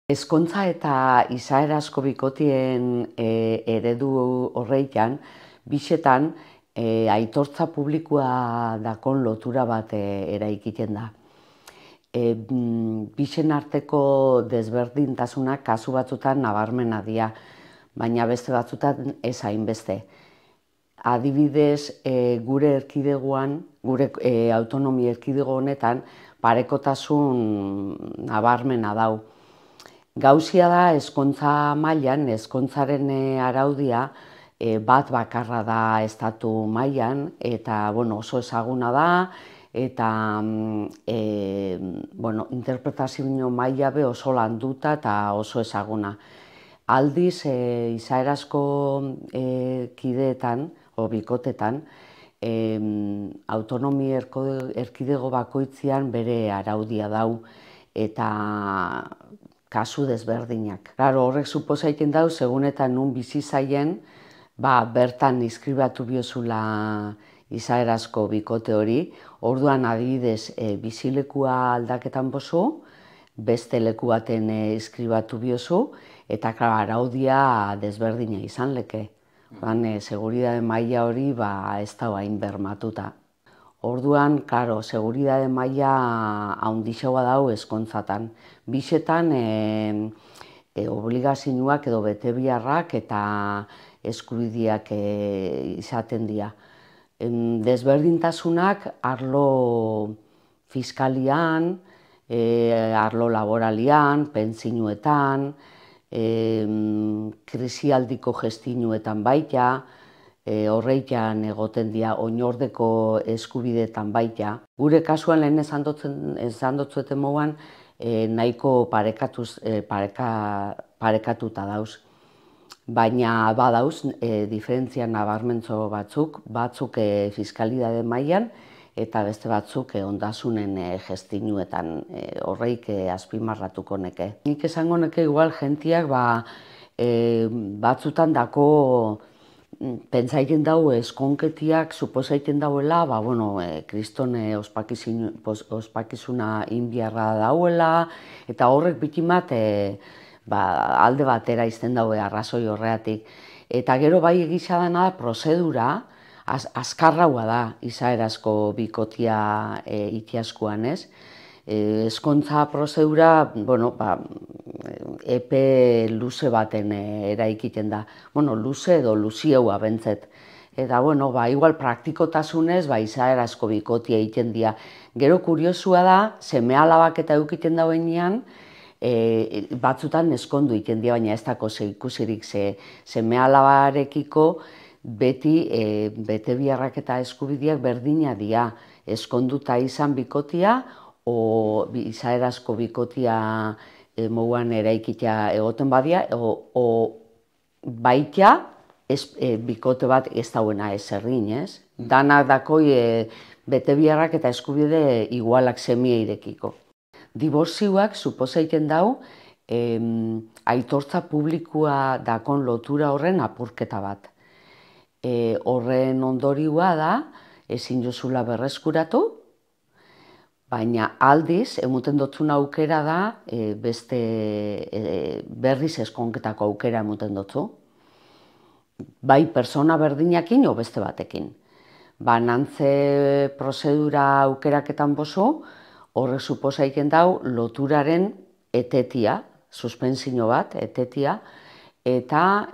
Ezkontza eta izaerazko bikotien eredu horreikan, bixetan aitortza publikoa dakon lotura bat eraikiten da. Bixen arteko desberdintasunak kasu batzutan nabarmena dira, baina beste batzutan ez hainbeste. Adibidez, gure erkidegoan, gure autonomia erkidego honetan, parekotasun nabarmena dau. Gauzia da, ezkontza mailan, ezkontzaren araudia bat bakarra da estatu mailan, eta oso ezaguna da, eta interpretazio maila be oso landuta eta oso ezaguna. Aldiz, izaerazko kideetan, o bikotetan, autonomia erkidego bakoitzean bere araudia dau, eta kasu desberdinak. Claro, horrek suposatzen dau, segun eta nun bizi zaien, bertan inskribatu biozula izaerazko bikote hori, orduan adibidez bizilekua aldaketan bozu, beste leku baten inskribatu biozu, eta araudia desberdina izan leke. Seguridade maila hori ez da hain bermatuta. Orduan, seguridade maila handixagoa dau ezkontzatan. Bixetan, obligazioak edo betebiharrak eta eskubideak izaten dira. Desberdintasunak arlo fiskalian, arlo laboralian, pentsinuetan, krisialdiko gestinuetan baita, horreikan egoten dira oinordeko eskubideetan baita. Gure kasuan lehen esan dotzueten moduan nahiko parekatuta dauz. Baina badauz, diferentzia nabarmentzo batzuk fiskalidade mailan eta beste batzuk ondasunen gestinuetan horreik azpimarratuko neke. Nik esango neke igual jentiak batzutan dako pentsaiten dau eskonketiak suposaiten dauela, kriston ospakizuna inbiarra dauela, eta horrek bitimat alde batera izten daue arrazoi horreatik. Eta gero bai egisa dena prozedura, azkarraua da izaerazko bikotia itiaskuan, ez? Ezkontza prozedura, epe luze baten eraikiten da. Luze edo luzieua bentzet. Eta, igual praktikotasunez, izaerazko bikotia egiten dira. Gero kuriosua da, seme-alabak eta eukiten dauenean, batzutan eskondu egiten dira, baina ez dako ikusirik seme-alabarekiko beti betebiharrak eta eskubideak berdina dira. Eskonduta izan bikotia, o izaerazko bikotia moduan eraikitea egoten badia, o baita bikote bat ez dauena ezerrin, ez? Danak dakoi betebiharrak eta eskubide igualak semierekiko. Diborzioak suposaiten dau aitortza publikoa dakon lotura horren apurketa bat. Horren ondorioa da, ezin jozula berreskuratu, baina aldiz, emuten dotzun aukera da, beste berriz eskonketako aukera emuten dotzu. Bai persona berdinakin o beste batekin. Banantze prozedura aukeraketan bozu, horrek suposaiten dau loturaren etetia, suspensio bat, etetia, eta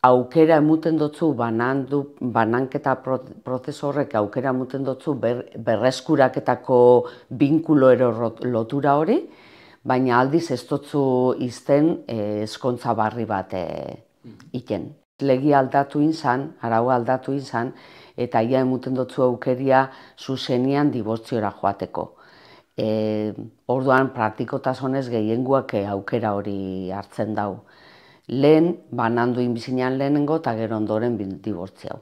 aukera emuten dotzu, bananketa prozesu horrek aukera emuten dotzu berreskuraketako binkulo ero lotura hori, baina aldiz ez dotzu izten ezkontza barri bat iten. Legi aldatu inzan, arau aldatu inzan, eta ia emuten dotzu aukeria zuzenian dibortziora joateko. Orduan praktikotasunez gehiengoak aukera hori hartzen dau. Lehen, banandu inbizinean lehenengo eta gero ondoren dibortziau.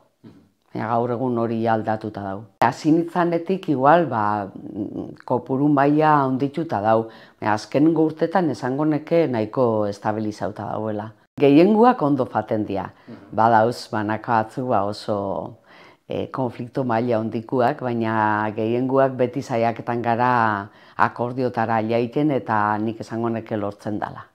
Gaur egun hori aldatuta dau. Hasinitzanetik igual, kopuru maila handituta dau. Azkenengo urtetan esango neke nahiko estabilizauta dauela. Gehiengoak ondo faten dira. Badauz, banaka batzu oso konflikto maila hondikuak, baina gehiengoak beti saiaketan gara akordiotara jaiten eta nik esango neke lortzen dala.